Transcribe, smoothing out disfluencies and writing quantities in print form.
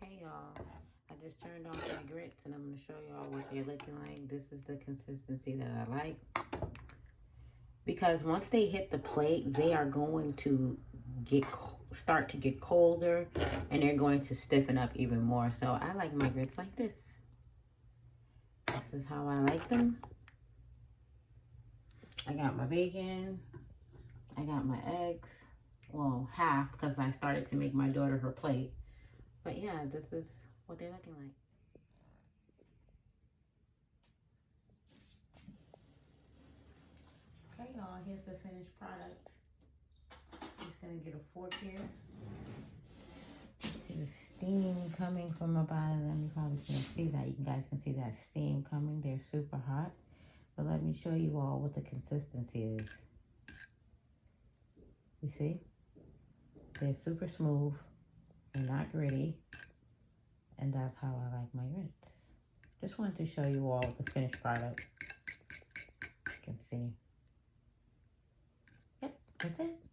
Hey y'all, I just turned on my grits and I'm going to show y'all what they're looking like. This is the consistency that I like. Because once they hit the plate, they are going to start to get colder and they're going to stiffen up even more. So I like my grits like this. This is how I like them. I got my bacon. I got my eggs. Well, half because I started to make my daughter her plate. But yeah, this is what they're looking like. Okay, y'all, here's the finished product. Just gonna get a fork here. The steam coming from the bottom of them. You probably can't see that. You guys can see that steam coming. They're super hot. But let me show you all what the consistency is. You see? They're super smooth. They're not gritty. And that's how I like my grits. Just wanted to show you all the finished product. You can see. Yep, that's it.